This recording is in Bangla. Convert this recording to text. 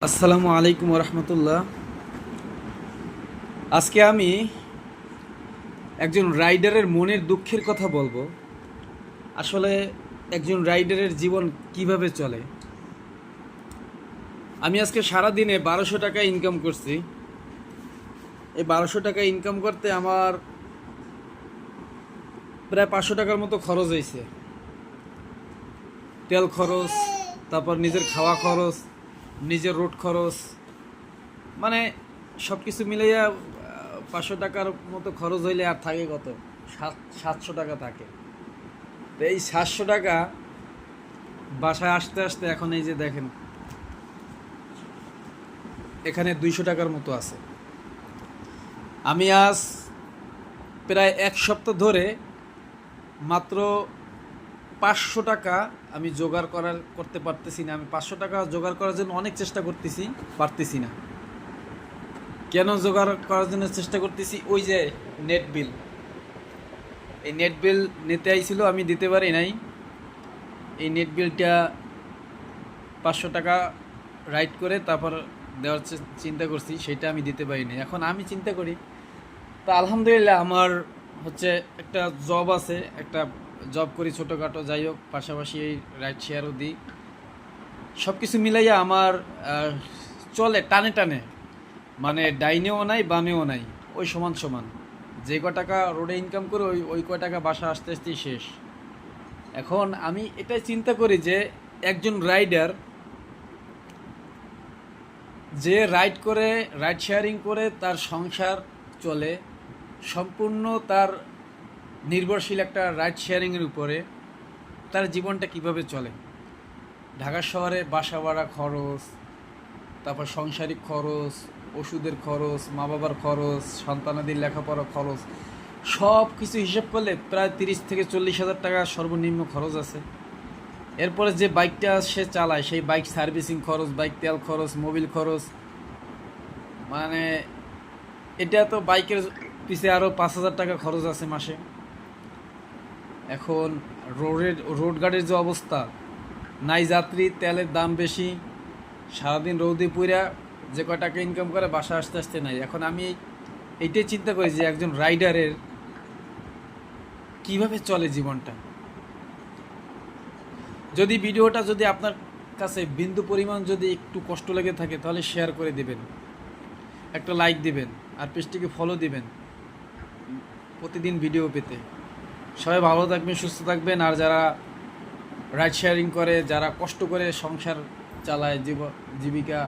আসসালামু আলাইকুম রহমতুল্লাহ। আজকে আমি একজন রাইডারের মনের দুঃখের কথা বলবো। আসলে একজন রাইডারের জীবন কিভাবে চলে। আমি আজকে সারা দিনে 1200 টাকা ইনকাম করছি। এই 1200 টাকা ইনকাম করতে আমার প্রায় 500 টাকার মতো খরচ হয়েছে। তেল খরচ, তারপর নিজের খাওয়া খরচ, নিজের রোড খরচ, মানে সব কিছু মিলাইয়া 500 টাকার মতো খরচ হইলে আর থাকে কত, 700 টাকা থাকে। তো এই 700 টাকা বাসায় আসতে আসতে এখন এই যে দেখেন, এখানে 200 টাকার মতো আছে। আমি আজ প্রায় 1 সপ্তাহ ধরে মাত্র 500 টাকা আমি জোগাড় করতে পারতেছি না। আমি 500 টাকা জোগাড় করার জন্য অনেক চেষ্টা করতেছি, পারতেছি না। কেন জোগাড় করার জন্য চেষ্টা করতেছি? ওই যে নেট বিল, এই নেট বিল নিতে আইছিল, আমি দিতে পারি নাই। এই নেট বিলটা 500 টাকা রাইট করে তারপর দেওয়ার চিন্তা করছি, সেটা আমি দিতে পারি নাই। এখন আমি চিন্তা করি, তা আলহামদুলিল্লাহ আমার হচ্ছে একটা জব আছে, একটা জব করি ছোটোখাটো, যাই হোক, পাশাপাশি এই রাইড শেয়ারও দিই। সব কিছু মিলাইয়া আমার চলে টানে টানে, মানে ডাইনেও নাই বামেও নাই, ওই সমান সমান। যে ক টাকা রোডে ইনকাম করে ওই ক টাকা বাসা আসতে আসতেই শেষ। এখন আমি এটাই চিন্তা করি যে একজন রাইডার যে রাইড করে, রাইড শেয়ারিং করে তার সংসার চলে, সম্পূর্ণ তার নির্ভরশীল একটা রাইড শেয়ারিংয়ের উপরে, তার জীবনটা কিভাবে চলে। ঢাকা শহরে বাসা ভাড়া খরচ, তারপর সাংসারিক খরচ, ওষুধের খরচ, মা বাবার খরচ, সন্তানাদির লেখাপড়া খরচ, সব কিছু হিসাব করলে প্রায় 30 থেকে 40 হাজার টাকা সর্বনিম্ন খরচ আছে। এরপরে যে বাইকটা সে চালায়, সেই বাইক সার্ভিসিং খরচ, বাইক তেল খরচ, মোবিল খরচ, মানে এটা তো বাইকের পিছে আরও 5,000 টাকা খরচ আছে মাসে। এখন রোড গাড়ির যে অবস্থা, নাই যাত্রী, তেলের দাম বেশি, সারাদিন রৌদি পুইরা যে কয় টাকা ইনকাম করে বাসা আসতে আসতে নাই। এখন আমি এইটাই চিন্তা করি যে একজন রাইডারের কিভাবে চলে জীবনটা। যদি ভিডিওটা যদি আপনার কাছে বিন্দু পরিমাণ যদি একটু কষ্ট লেগে থাকে, তাহলে শেয়ার করে দিবেন, একটা লাইক দিবেন, আর পেজটিকে ফলো দিবেন প্রতিদিন ভিডিও পেতে। সবাই ভালো থাকবেন, সুস্থ থাকবেন। আর যারা রাইড শেয়ারিং করে, যারা কষ্ট করে সংসার চালায়, জীবিকা